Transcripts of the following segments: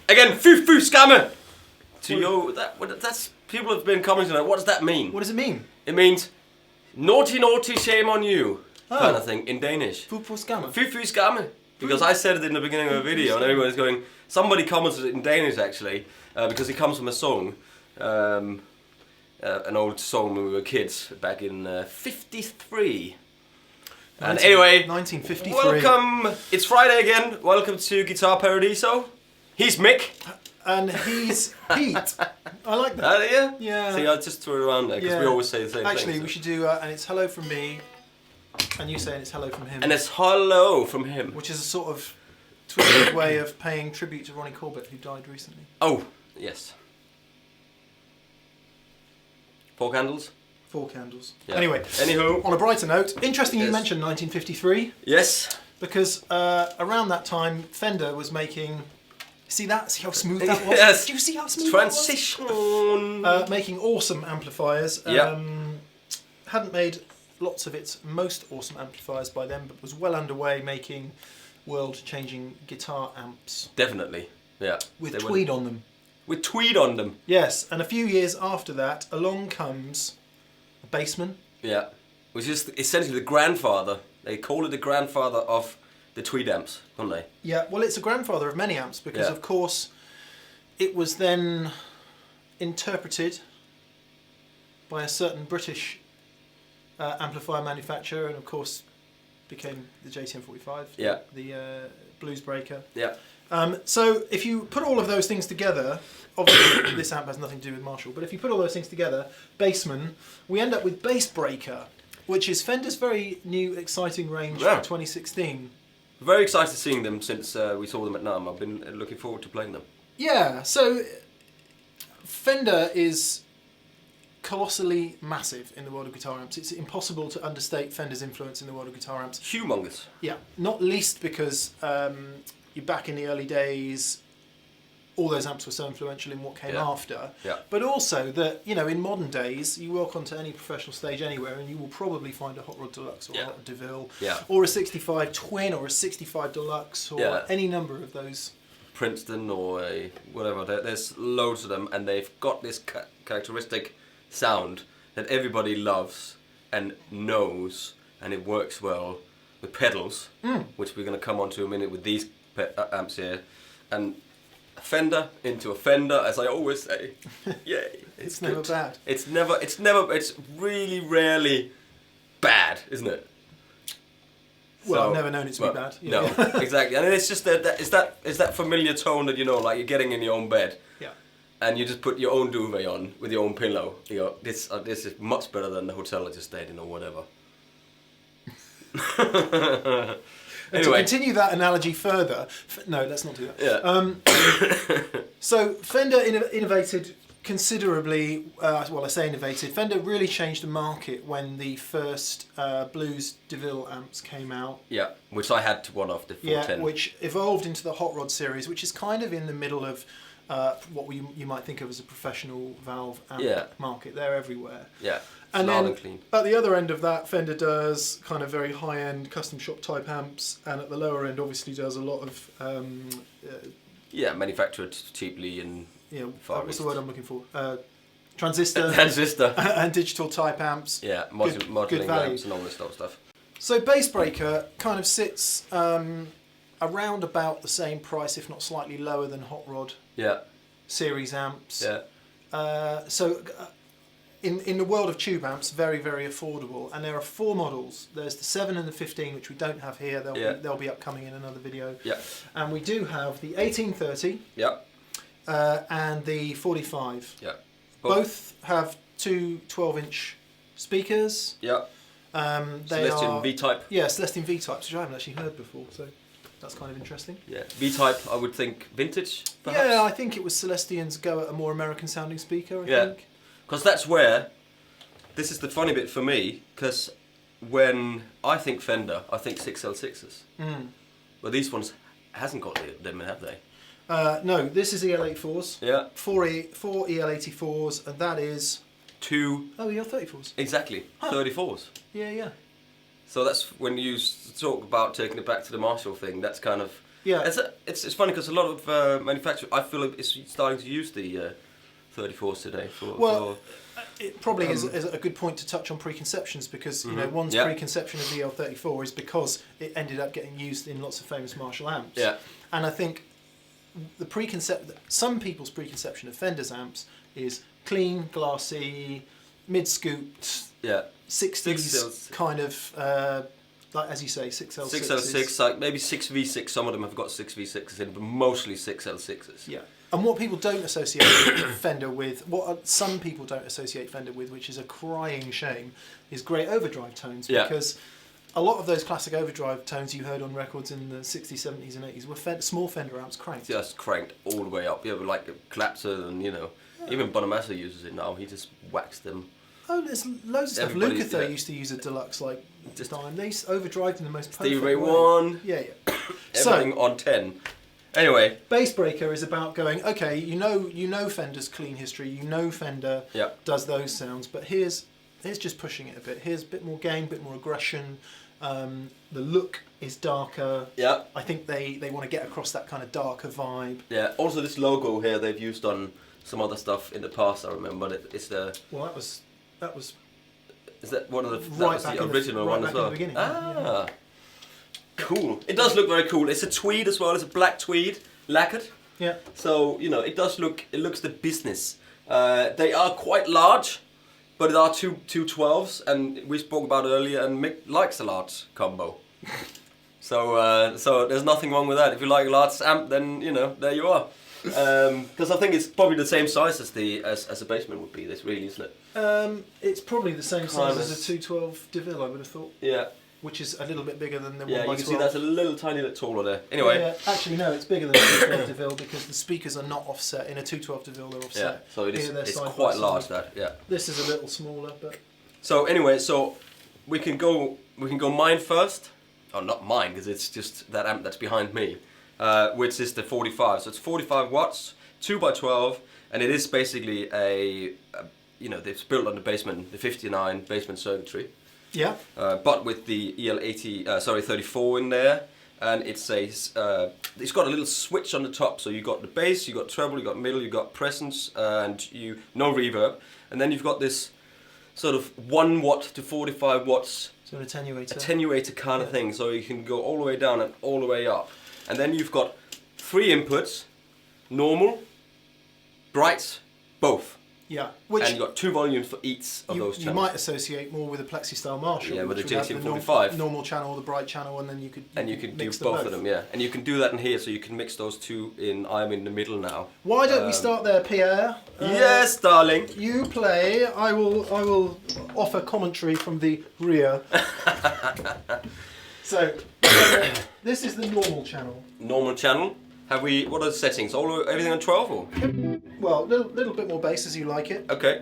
Again, foo scammer. To you, that's people have been commenting on. What does that mean? What does it mean? It means naughty, shame on you, kind of thing in Danish. Foo scammer. Foo scammer. Because I said it in the beginning of a video, and everyone's going. Somebody commented it in Danish actually, because it comes from a song, an old song when we were kids back in '53. And anyway, 1953. Welcome. It's Friday again. Welcome to Guitar Paradiso. He's Mick. And he's Pete. I like that. Yeah? Yeah. See, I just threw it around there because we always say the same thing. Actually, we should do, and it's hello from me, and you saying it's hello from him. And it's hello from him. Which is a sort of twisted way of paying tribute to Ronnie Corbett, who died recently. Oh, yes. 4 candles? 4 candles. Yeah. Anyway, anywho, on a brighter note, interesting you mentioned 1953. Yes. Because around that time, Fender was making... See that? See how smooth that was? Yes. Do you see how smooth Transition. that was? Making awesome amplifiers. Hadn't made lots of its most awesome amplifiers by then, but was well underway making world-changing guitar amps. Definitely, yeah. With tweed on them. With tweed on them. Yes, and a few years after that, along comes a Bassman. Yeah, which is essentially the grandfather. They call it the grandfather of the tweed amps, don't they? Yeah, well, it's a grandfather of many amps because, of course, it was then interpreted by a certain British amplifier manufacturer, and of course became the JTM45, the Bluesbreaker. Yeah. So if you put all of those things together, obviously this amp has nothing to do with Marshall, but if you put all those things together, Bassman, we end up with Bassbreaker, which is Fender's very new, exciting range for 2016. Very excited seeing them since we saw them at NAMM. I've been looking forward to playing them. Yeah, so Fender is colossally massive in the world of guitar amps. It's impossible to understate Fender's influence in the world of guitar amps. Humongous. Yeah, not least because you're back in the early days, all those amps were so influential in what came after. Yeah. But also that, you know, in modern days, you walk onto any professional stage anywhere and you will probably find a Hot Rod Deluxe or a Hot Rod DeVille or a 65 Twin or a 65 Deluxe or any number of those. Princeton or a whatever, there's loads of them, and they've got this characteristic sound that everybody loves and knows, and it works well with pedals, which we're going to come on to in a minute with these amps here, and a Fender into a Fender, as I always say. Yay! It's never bad. It's really rarely bad, isn't it? Well, I've never known it to be bad. No, exactly, and it's just it's that familiar tone that, you know, like you're getting in your own bed. Yeah. And you just put your own duvet on with your own pillow. You go, this is much better than the hotel I just stayed in or whatever. And to continue that analogy further, no, let's not do that. Yeah. So Fender innovated considerably. Well, I say innovated. Fender really changed the market when the first Blues DeVille amps came out. Yeah, which I had one of the 410. Yeah, which evolved into the Hot Rod series, which is kind of in the middle of what you might think of as a professional valve amp market. They're everywhere. Yeah. And loud then and clean. At the other end of that, Fender does kind of very high-end custom shop type amps, and at the lower end, obviously, does a lot of manufactured cheaply and what's the word I'm looking for? Transistor and digital type amps. Yeah, modeling amps and all this sort of stuff. So Bassbreaker kind of sits around about the same price, if not slightly lower than Hot Rod series amps. Yeah. In the world of tube amps, very, very affordable, and there are 4 models. There's the 7 and the 15, which we don't have here. They'll be upcoming in another video. Yeah. And we do have the 1830. Yeah. And the 45. Yeah. Both have 2 12-inch speakers. Yeah. Celestion V-type. Yeah, Celestion V-types, which I haven't actually heard before, so that's kind of interesting. Yeah. V-type, I would think vintage, perhaps? Yeah, I think it was Celestion's go at a more American-sounding speaker, I think. Because that's where, this is the funny bit for me, because when I think Fender, I think 6L6s. But these ones hasn't got them, have they? No, this is EL84s. Yeah. 4 EL84s, and that is... 2... Oh, EL34s. Exactly, 34s. Yeah, yeah. So that's when you talk about taking it back to the Marshall thing, that's kind of... Yeah. It's funny because a lot of manufacturers, I feel like it's starting to use the 34s today. It probably is a good point to touch on preconceptions, because you know one's preconception of the EL34 is because it ended up getting used in lots of famous Marshall amps. Yeah. And I think some people's preconception of Fender's amps is clean, glassy, mid-scooped, 60s kind of, like as you say, 6L6s. 6L6, like maybe 6V6, some of them have got 6V6s in, but mostly 6L6s. Yeah. And what people don't associate Fender with, what some people don't associate Fender with, which is a crying shame, is great overdrive tones. Because a lot of those classic overdrive tones you heard on records in the 60s, 70s and 80s were small Fender amps cranked. Just cranked all the way up. Yeah, like Collapser and, even Bonamassa uses it now. He just whacks them. Oh, there's loads of stuff. Lukather used to use a deluxe like time. They overdrive in the most perfect Stevie Ray way. 1. Yeah. Everything on 10. Anyway, Bassbreaker is about going, okay, you know Fender's clean history, Fender does those sounds, but here's just pushing it a bit. Here's a bit more gain, a bit more aggression. The look is darker. Yeah. I think they want to get across that kind of darker vibe. Yeah. Also, this logo here they've used on some other stuff in the past. I remember it's the. Well, that was. Is that one of the original one as well? Yeah. Cool. It does look very cool. It's a tweed as well. It's a black tweed, lacquered. Yeah. So it does look. It looks the business. They are quite large, but there are two 12s, and we spoke about it earlier. And Mick likes a large combo. So there's nothing wrong with that. If you like a large amp, then there you are. Because I think it's probably the same size as a Bassman would be. This really, isn't it? It's probably the same size as a 212 DeVille, I would have thought. Yeah. Which is a little bit bigger than the 1x12. Yeah, you can see that's a little tiny bit taller there. Anyway. Yeah, actually no, it's bigger than a 212 DeVille because the speakers are not offset. In a 212 DeVille, they're offset. Yeah, so it's quite large. That. Yeah. This is a little smaller, but. So anyway, we can go mine first. Oh, not mine, because it's just that amp that's behind me, which is the 45. So it's 45 watts, 2x12, and it is basically it's built on the Bassman, the 59 Bassman circuitry. Yeah. But with the EL80, 34 in there, and it's got a little switch on the top. So you got the bass, you got treble, you got middle, you got presence, and no reverb, and then you've got this sort of 1 watt to 45 watts. So an attenuator. Attenuator kind of thing, so you can go all the way down and all the way up. And then you've got 3 inputs, normal, bright, both. Yeah. And you've got 2 volumes for each of those channels. You might associate more with a Plexi style Marshall. Yeah, with the JT45. Normal channel, the bright channel, and then you could do both of them, yeah. And you can do that in here, so you can mix those two in. I'm in the middle now. Why don't we start there, Pierre? Yes, darling. You play. I will offer commentary from the rear. So this is the normal channel. Normal channel. What are the settings? Everything on 12 or? Well, a little bit more bass as you like it. Okay.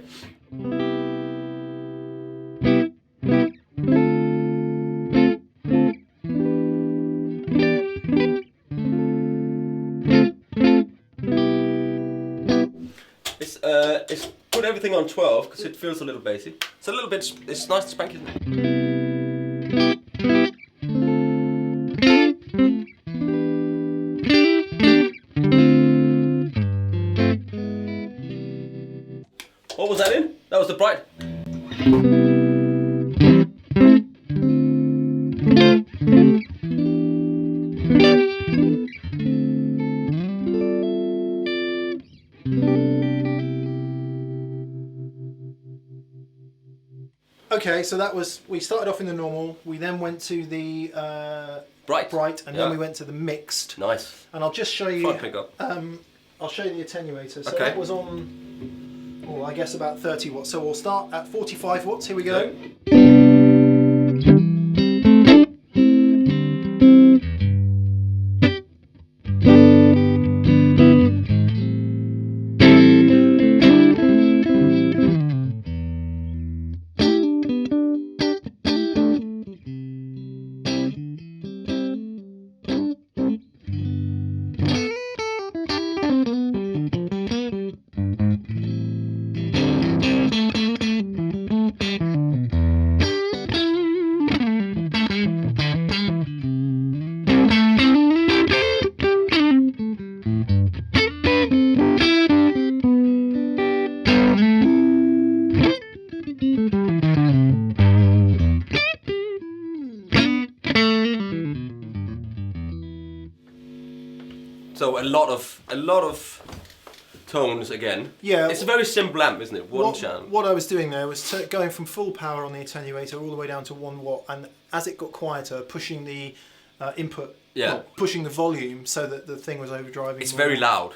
It's put everything on 12 because it feels a little bassy. It's a little bit. It's nice and spanky, isn't it? What was that in? That was the bright. Okay, so we started off in the normal, we then went to the bright, and then we went to the mixed. Nice. And I'll just show you, Front pickup. I'll show you the attenuator. So okay. That was on, I guess about 30 watts. So we'll start at 45 watts, here we go. So a lot of tones again. Yeah. It's a very simple amp, isn't it? One channel. What I was doing there was going from full power on the attenuator all the way down to 1 watt, and as it got quieter, pushing the input, pushing the volume so that the thing was overdriving. It's very loud.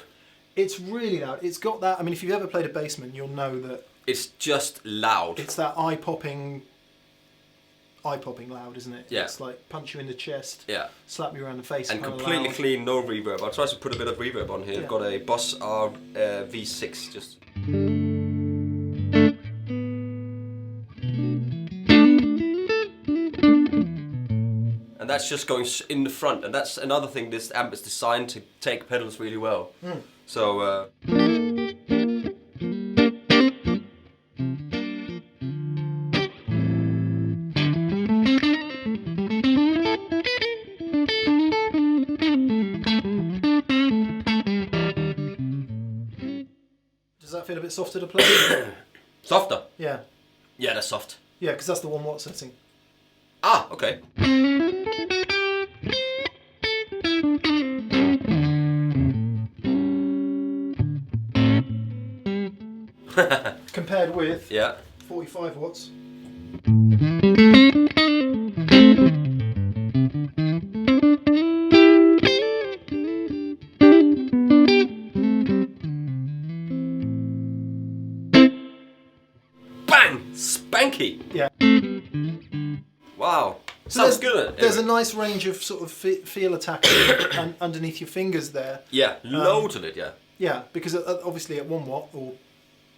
It's really loud. It's got that. I mean, if you've ever played a Bassman, you'll know that. It's just loud. It's that eye-popping loud, isn't it? Yeah. It's like punch you in the chest, slap you around the face, and completely loud. Clean, no reverb. I'll try to put a bit of reverb on here. I've got a Boss V6 just. And that's just going in the front, and that's another thing. This amp is designed to take pedals really well. So. Does that feel a bit softer to play? Softer? Yeah. Yeah, that's soft. Yeah, because that's the 1 watt setting. Ah, okay. Compared with 45 watts. Janky. Yeah. Wow. So Sounds good. There's a nice range of sort of feel attack underneath your fingers there. Yeah, loads of it, yeah. Yeah, because obviously at 1 watt or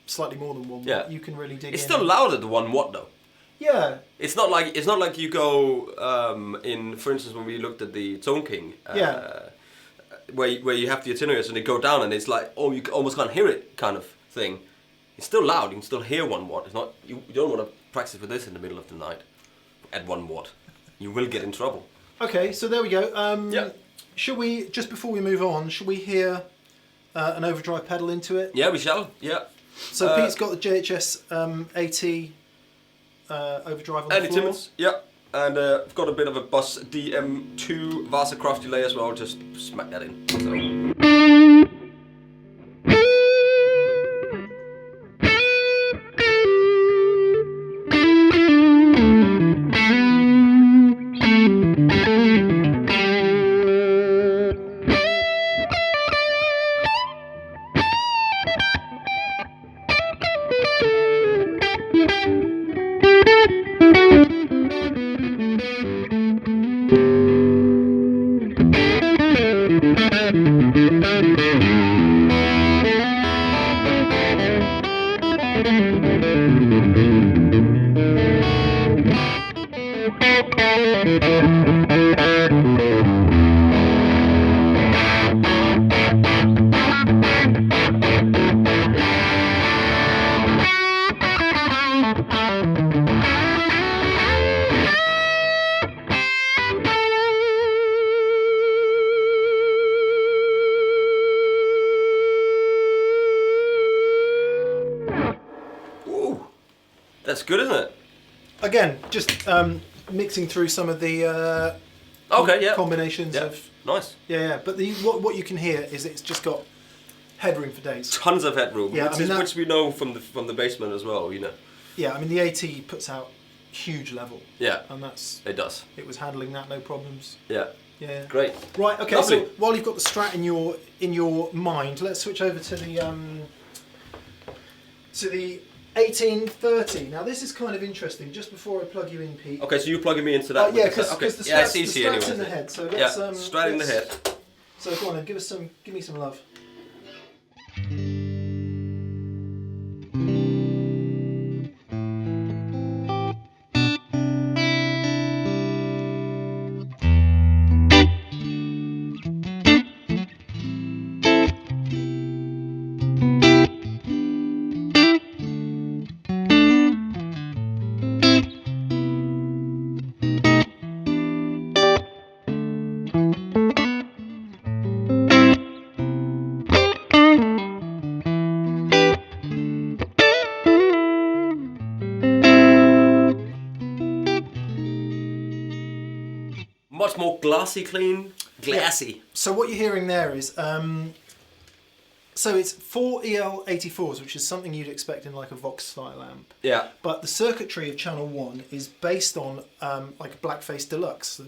slightly more than 1 watt, you can really dig in. It's still loud at the 1 watt though. Yeah. It's not like you go in, for instance, when we looked at the Tone King, where you have the attenuators and they go down and it's like, oh, you almost can't hear it kind of thing. It's still loud. You can still hear 1 watt. It's not. You don't want to practice with this in the middle of the night at 1 watt. You will get in trouble. Okay, so there we go. Should we, just before we move on, should we hear an overdrive pedal into it? Yeah, we shall. Yeah. So Pete's got the JHS AT overdrive on the floor. Timmons, yeah. And I've got a bit of a Boss DM2 Vasacraft delay as well. Just smack that in. So. That's good, isn't it? Again, just mixing through some of the combinations of. Nice. Yeah. But what you can hear is it's just got headroom for days. Tons of headroom, yeah, which we know from the basement as well, you know. Yeah, I mean the AT puts out huge level. Yeah. And it does. It was handling that no problems. Yeah. Yeah. Great. Right. Okay. Lovely. So while you've got the Strat in your mind, let's switch over to the 1830. Now this is kind of interesting. Just before I plug you in, Pete. Okay, so you're plugging me into that. Yeah, because the Strat's anyway. in the head. So let's Strat in the head. So go on then, give me some love. Much more glassy. Yeah. So what you're hearing there is, so it's 4 EL84s, which is something you'd expect in like a Vox style amp. Yeah. But the circuitry of channel 1 is based on like a Blackface Deluxe.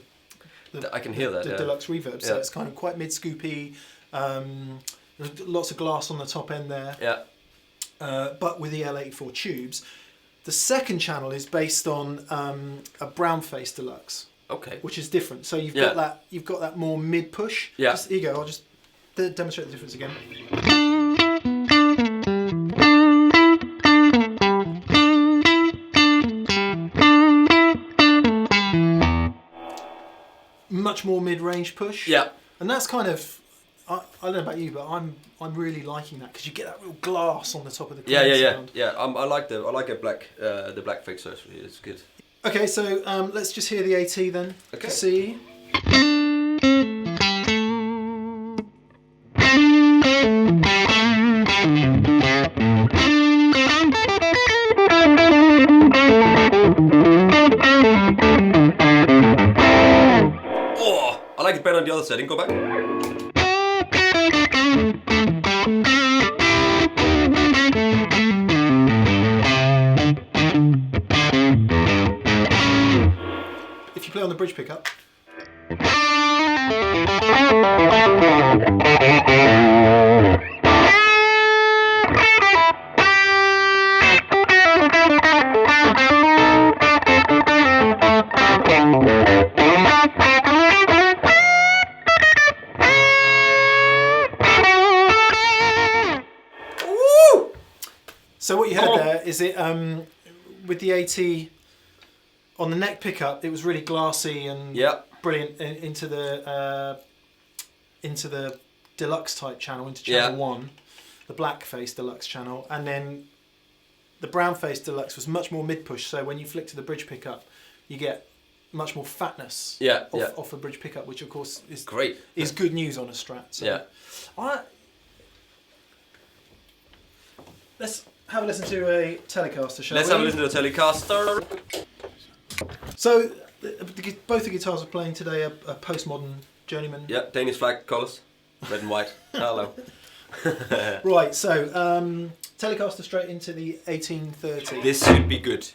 I can hear that. The deluxe reverb. So it's kind of quite mid-scoopy. There's lots of glass on the top end there. Yeah. But with EL84 tubes. The second channel is based on a Brownface Deluxe. Okay. Which is different. So you've got that more mid push. Yeah. Here you go. I'll just demonstrate the difference again. Much more mid-range push. Yeah. And that's kind of, I don't know about you, but I'm really liking that because you get that real glass on the top of the sound. Yeah. I like a black the black fix actually. It's good. Okay, so let's just hear the AT then. Okay. To see. Oh, I like it better on the other setting. Go back. If you play on the bridge pickup. So what you heard there is it with the AT on the neck pickup, it was really glassy and brilliant into the deluxe type channel, into channel 1, the black face deluxe channel, and then the brown face deluxe was much more mid push. So when you flick to the bridge pickup, you get much more fatness off the bridge pickup, which of course is great. Is good news on a Strat. So let's have a listen to a Telecaster, shall we? Let's have a listen to a Telecaster. So both the guitars are playing today a postmodern Journeyman. Yeah, Danish flag colours, red and white. Hello. Right, so Telecaster straight into the 1830. This should be good.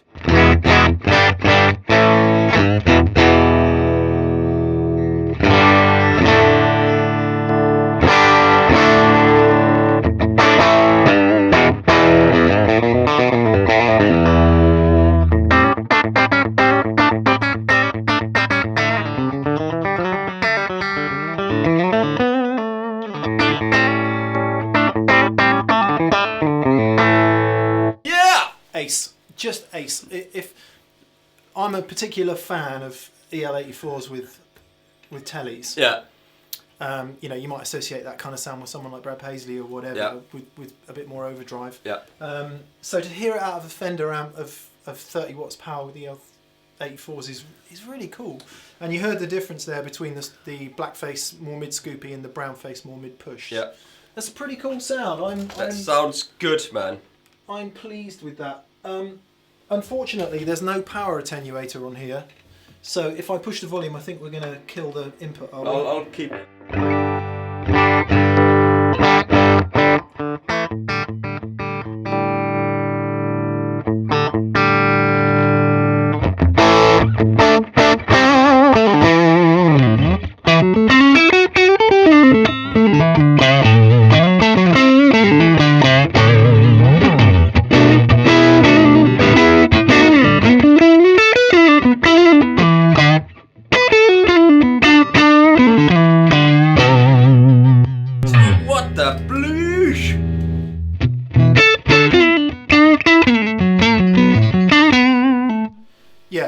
Ace, just ace. If I'm a particular fan of EL84s with tellies, you know, you might associate that kind of sound with someone like Brad Paisley or whatever, with a bit more overdrive. So to hear it out of a Fender amp of 30 watts power with EL84s is really cool. And you heard the difference there between the black face more mid scoopy and the brown face more mid push. Yeah, that's a pretty cool sound. That sounds good, man. I'm pleased with that. Unfortunately, there's no power attenuator on here, so if I push the volume, I think we're going to kill the input. I'll keep it.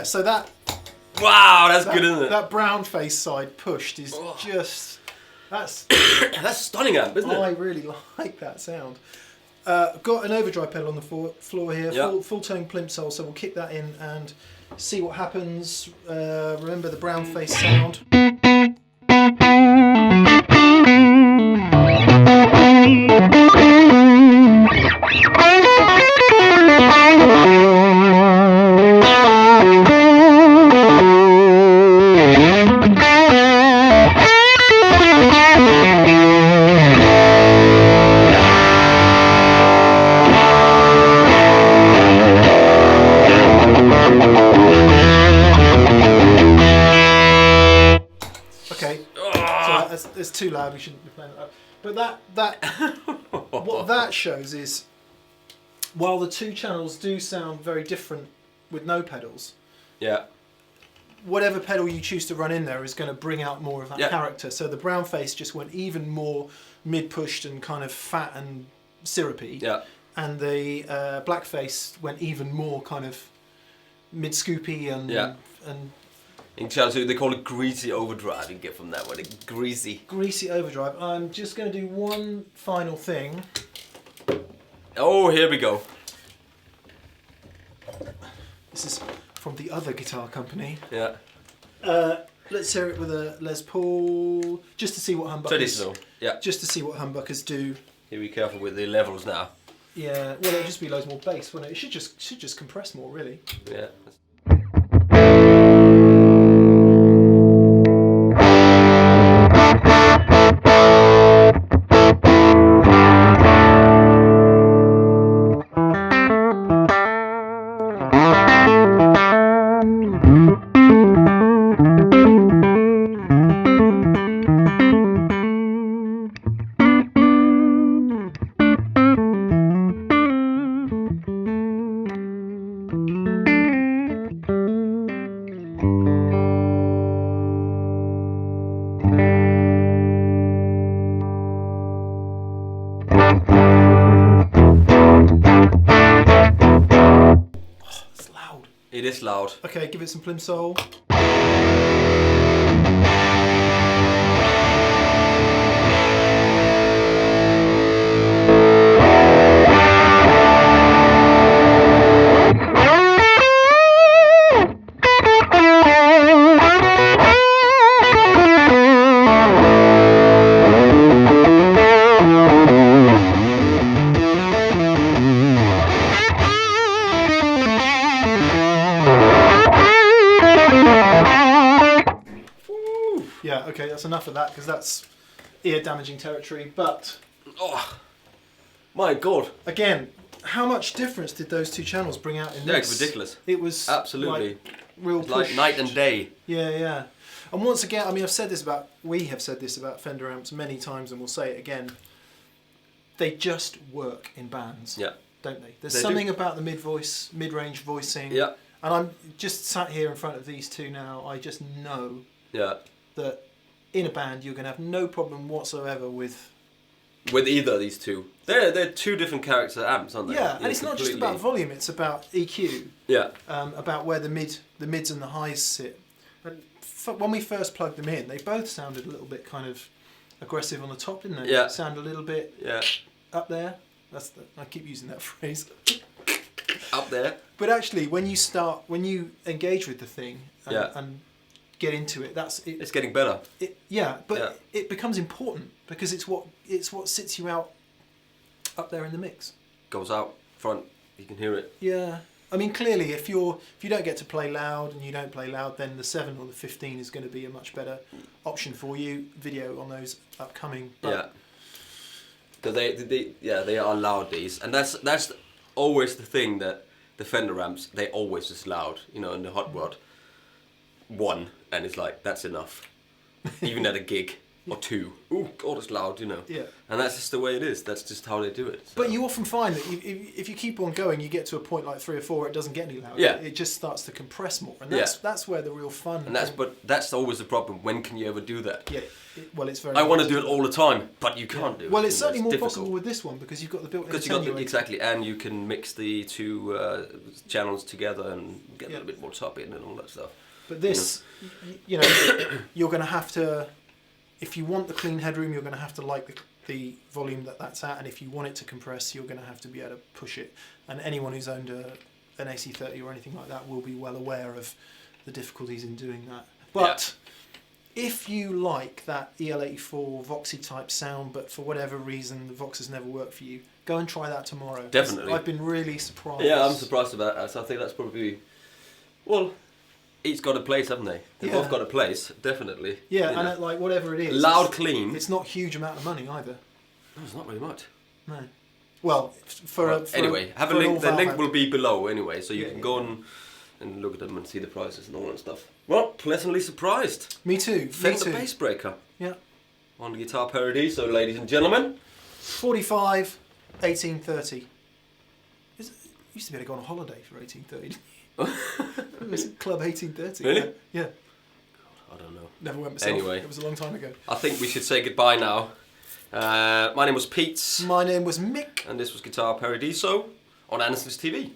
So that that's good, isn't it? That brown face side pushed is just that's stunning, amp, isn't it? I really like that sound. Got an overdrive pedal on the floor here, full tone plimsoll, so we'll kick that in and see what happens. Remember the brown face sound. It's too loud. We shouldn't be playing it loud. But that what that shows is, while the two channels do sound very different with no pedals, whatever pedal you choose to run in there is going to bring out more of that character. So the brown face just went even more mid pushed and kind of fat and syrupy, and the black face went even more kind of mid scoopy and in Chelsea, they call it greasy overdrive. You get from that one, greasy overdrive. I'm just going to do one final thing. Oh, here we go. This is from the other guitar company. Yeah. Let's hear it with a Les Paul, just to see what humbuckers. Traditional. Yeah. Just to see what humbuckers do. Here, be careful with the levels now. Yeah. Well, it'll just be loads more bass, wouldn't it? It should just compress more, really. Yeah. this loud. Okay, give it some plimsoll. Yeah, okay, that's enough of that because that's ear damaging territory. But oh my god! Again, how much difference did those two channels bring out in this? Yeah, it's ridiculous. It was absolutely like, real it's push. like night and day. Yeah, yeah. And once again, I mean, we have said this about Fender amps many times, and we'll say it again. They just work in bands, don't they? There's something about the mid-range voicing. Yeah. And I'm just sat here in front of these two now. I just know that in a band you're going to have no problem whatsoever with either of these two. They're two different character amps, aren't they? Yeah, and it's not just about volume; it's about EQ. Yeah. About where the mids and the highs sit. And when we first plugged them in, they both sounded a little bit kind of aggressive on the top, didn't they? Yeah. Sound a little bit up there. I keep using that phrase. Up there. But actually, when you engage with the thing and get into it, it's getting better. It becomes important because it's what sits you out up there in the mix. Goes out front, you can hear it. Yeah. I mean, clearly, if you don't get to play loud and you don't play loud, then the 7 or the 15 is going to be a much better option for you. Video on those upcoming. But because they are loud, these, and that's always the thing, that the Fender amps, they always just loud, you know, in the hot rod 1, and it's like that's enough, even at a gig or 2. Oh god, it's loud, you know. Yeah. And that's just the way it is. That's just how they do it. So. But you often find that if you keep on going, you get to a point like 3 or 4 where it doesn't get any louder. Yeah. It just starts to compress more, and that's where the real fun. And that's always the problem. When can you ever do that? Yeah. It's very. I want to do it all the time, but you can't do it. Well, it's certainly more difficult. possible with this one because you've got the built-in Because you got exactly, and you can mix the two channels together and get a little bit more top in and all that stuff. But this, you know, you're going to have to, if you want the clean headroom, you're going to have to like the volume that's at, and if you want it to compress, you're going to have to be able to push it. And anyone who's owned an AC30 or anything like that will be well aware of the difficulties in doing that. But if you like that EL84 Voxy type sound, but for whatever reason the Voxes never worked for you, go and try that tomorrow. Definitely. I've been really surprised. Yeah, I'm surprised about that. So I think that's probably, well, each got a place, haven't they? They've both got a place, definitely. Yeah, and at like whatever it is. Loud, clean. It's not a huge amount of money either. No, it's not very much. No. Well, anyway, have a link. The link will be below anyway, so you can go and look at them and see the prices and all that stuff. Well, pleasantly surprised. Me too. Fender Bassbreaker. Yeah. On the Guitar Paradiso, ladies and gentlemen. 45, 1830. Used to be able to go on a holiday for 1830. It was Club 1830. Really? Yeah. God, I don't know. Never went myself. Anyway. It was a long time ago. I think we should say goodbye now. My name was Pete. My name was Mick. And this was Guitar Paradiso on Andertons TV.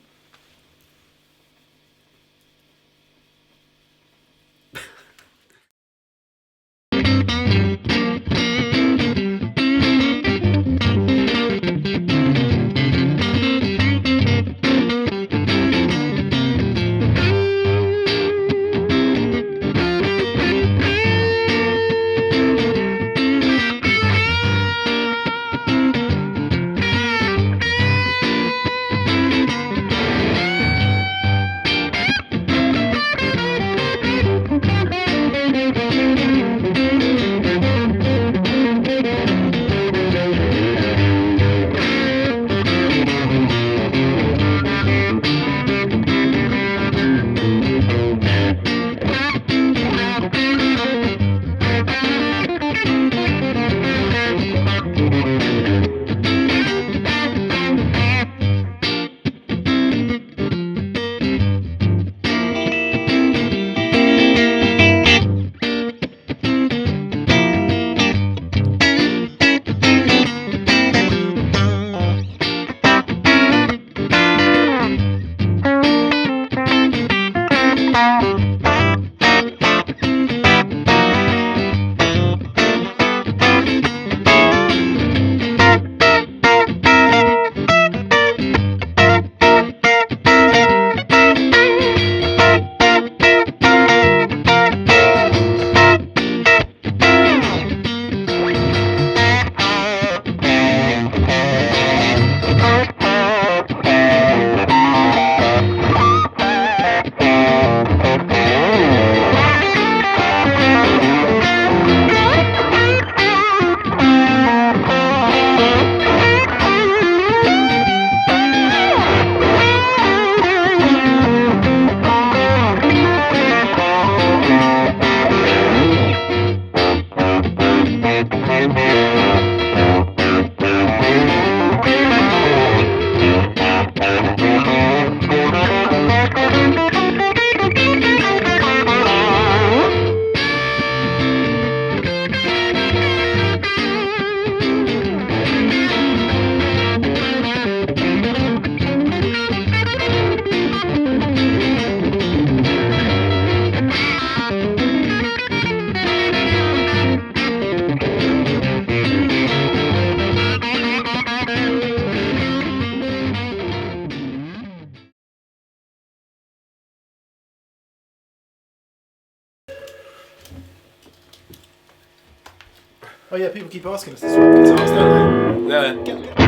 Oh yeah, people keep asking us to swap guitars, don't Yeah. they? Get